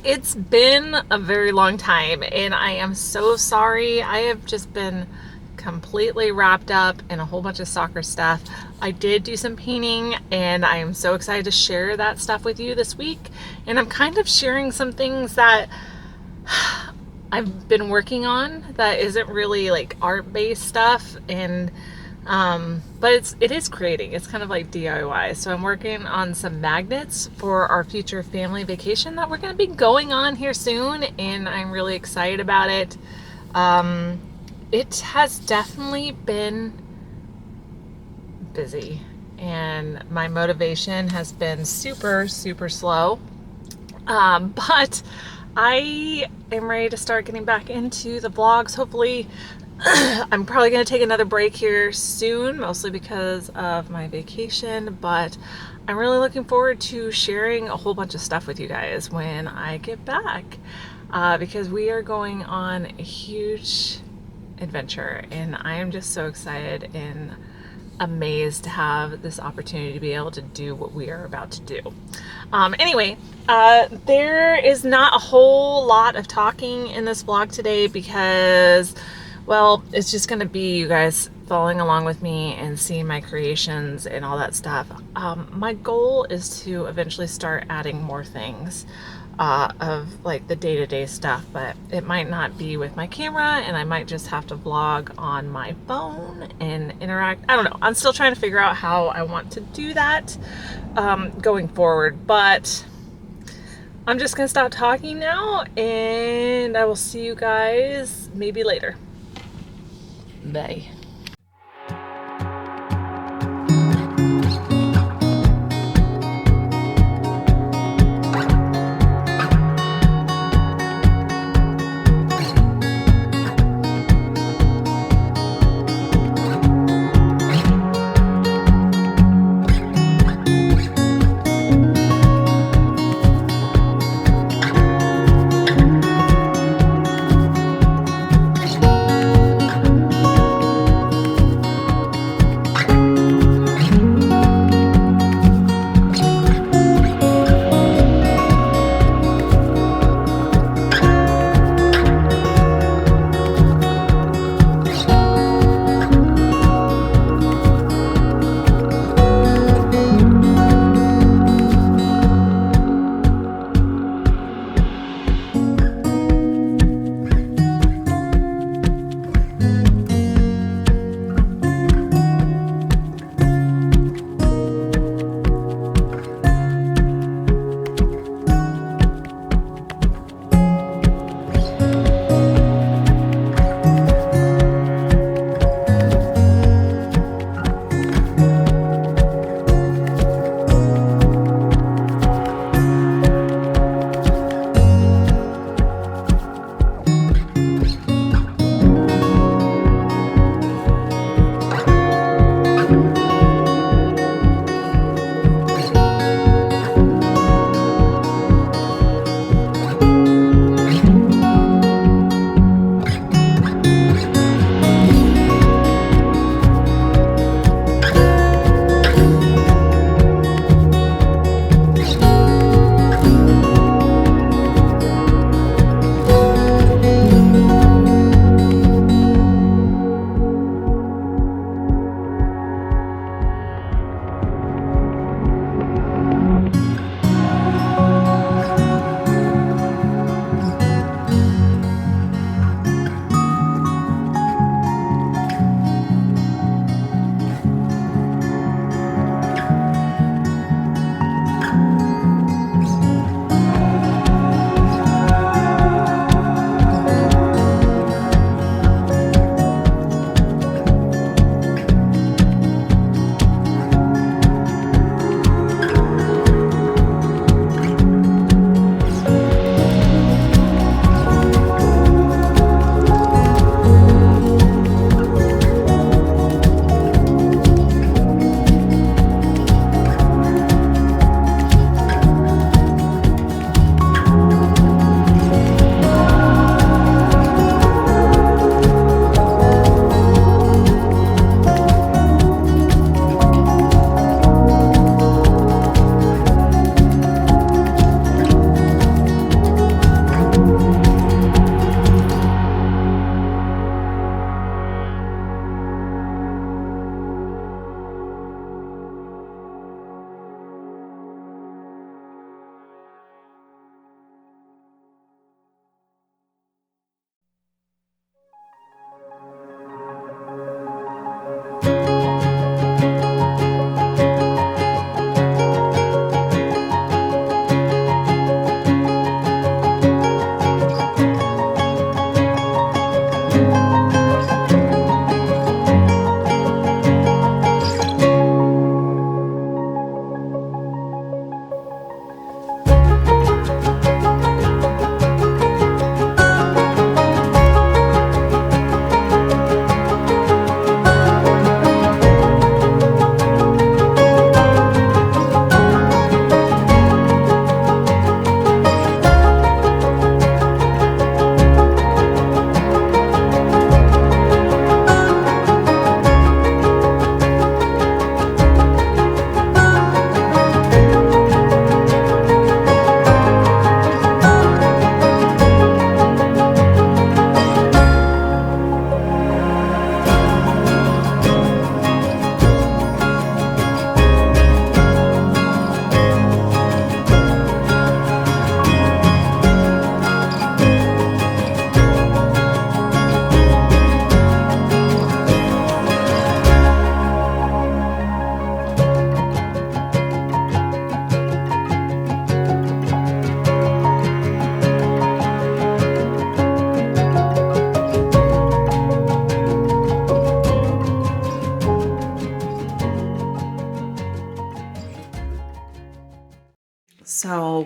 It's been a very long time, and I am so sorry. I have just been completely wrapped up in a whole bunch of soccer stuff. I did do some painting, and I am so excited to share that stuff with you this week. And I'm kind of sharing some things that I've been working on that isn't really like art-based stuff, and but it is creating. It's kind of like DIY. So I'm working on some magnets for our future family vacation that we're going to be going on here soon, and I'm really excited about it. It has definitely been busy, and my motivation has been super, super slow. But I am ready to start getting back into the vlogs. Hopefully, I'm probably going to take another break here soon, mostly because of my vacation, but I'm really looking forward to sharing a whole bunch of stuff with you guys when I get back, because we are going on a huge adventure, and I am just so excited and amazed to have this opportunity to be able to do what we are about to do. Anyway, there is not a whole lot of talking in this vlog today because, well, it's just going to be you guys following along with me and seeing my creations and all that stuff. My goal is to eventually start adding more things of like the day-to-day stuff, but it might not be with my camera, and I might just have to vlog on my phone and interact. I don't know. I'm still trying to figure out how I want to do that going forward, but I'm just gonna stop talking now, and I will see you guys maybe later. Bye.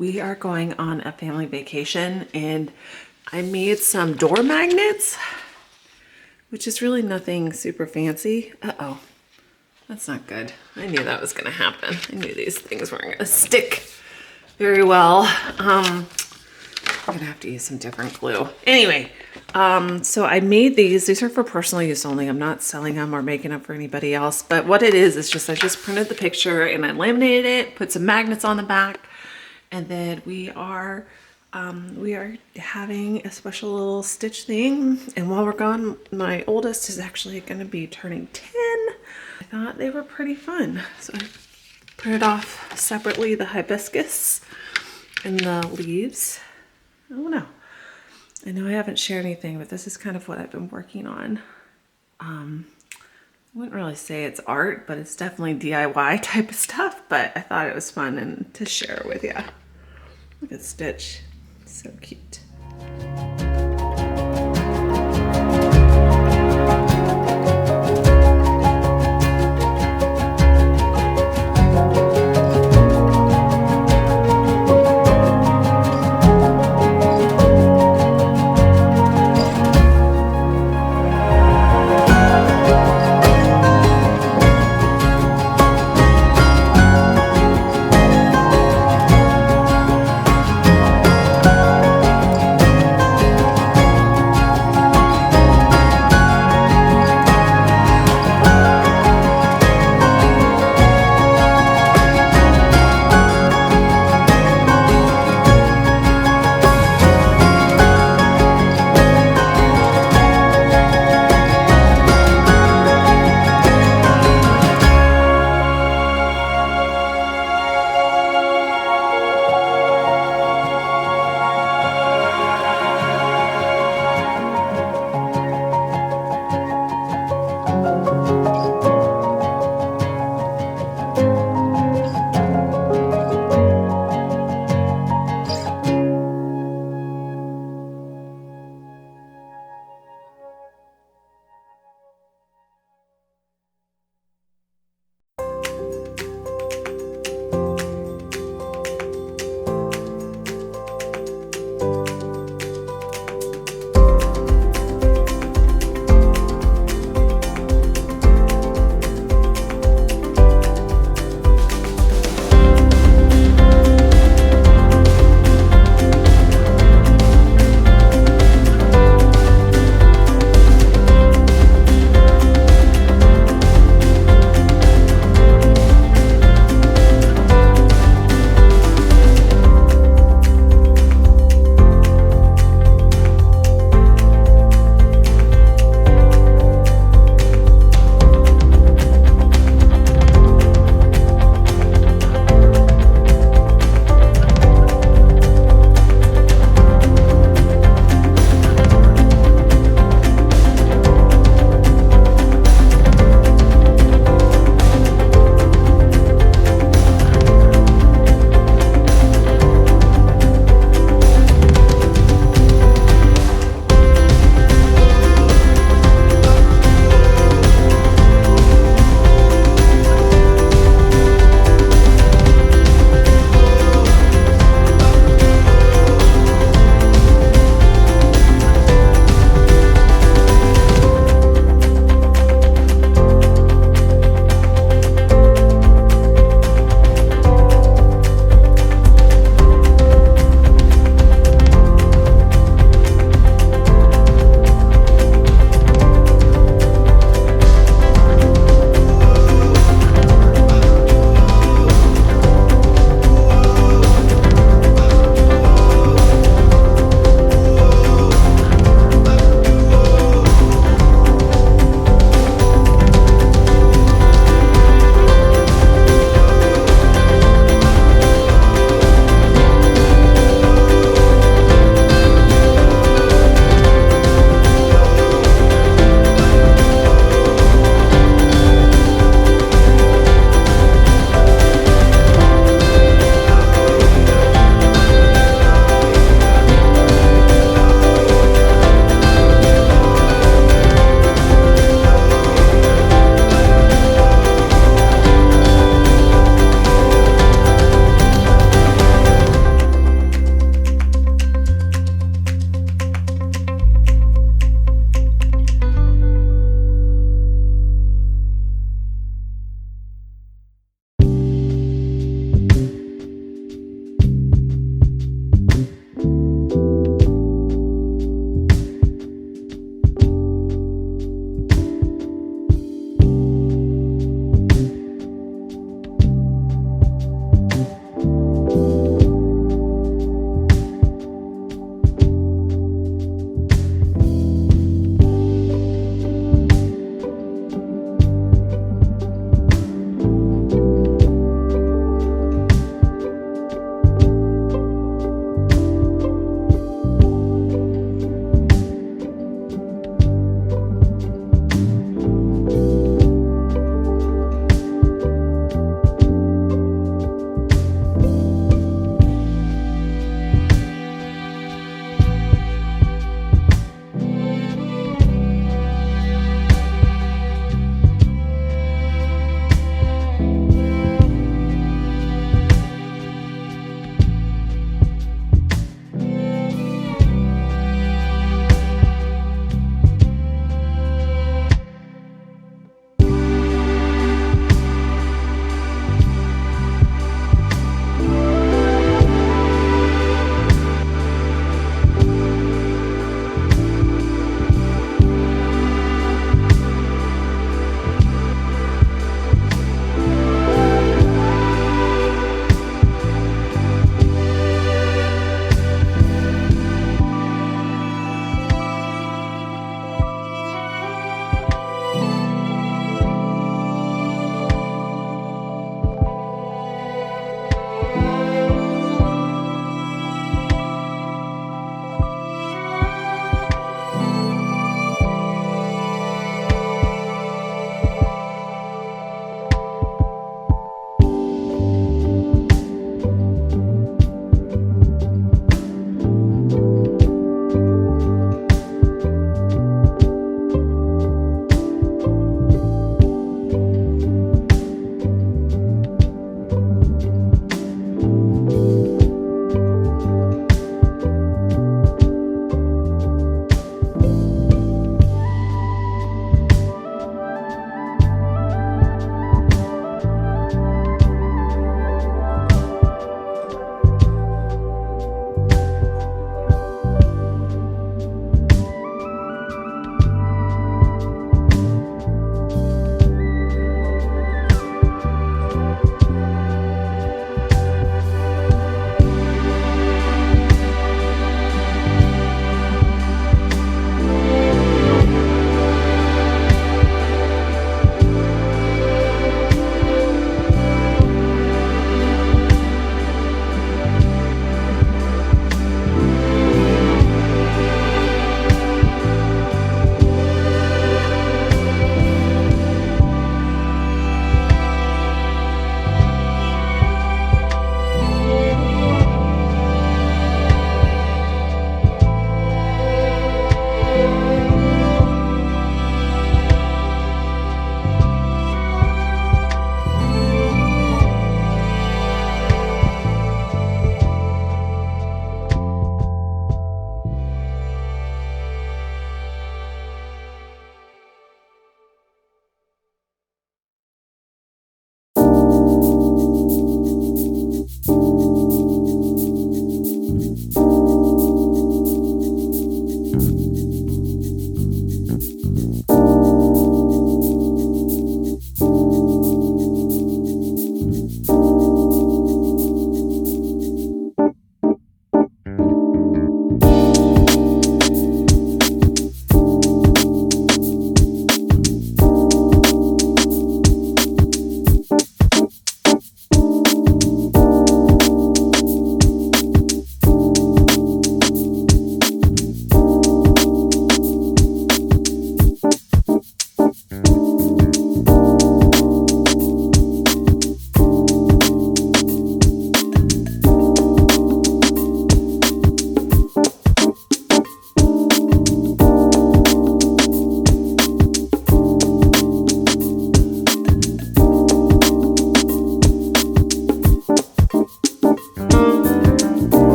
we are going on a family vacation and I made some door magnets, which is really nothing super fancy. Uh-oh, that's not good. I knew that was gonna happen. I knew these things weren't gonna stick very well. I'm gonna have to use some different glue. Anyway, so I made these. These are for personal use only. I'm not selling them or making them for anybody else. But what it is just I just printed the picture and I laminated it, put some magnets on the back, and then we are having a special little stitch thing. And while we're gone, my oldest is actually going to be turning 10. I thought they were pretty fun, so I printed off separately the hibiscus and the leaves. I don't know. I know I haven't shared anything, but this is kind of what I've been working on. I wouldn't really say it's art, but it's definitely DIY type of stuff, but I thought it was fun and to share with you. Look at Stitch, so cute.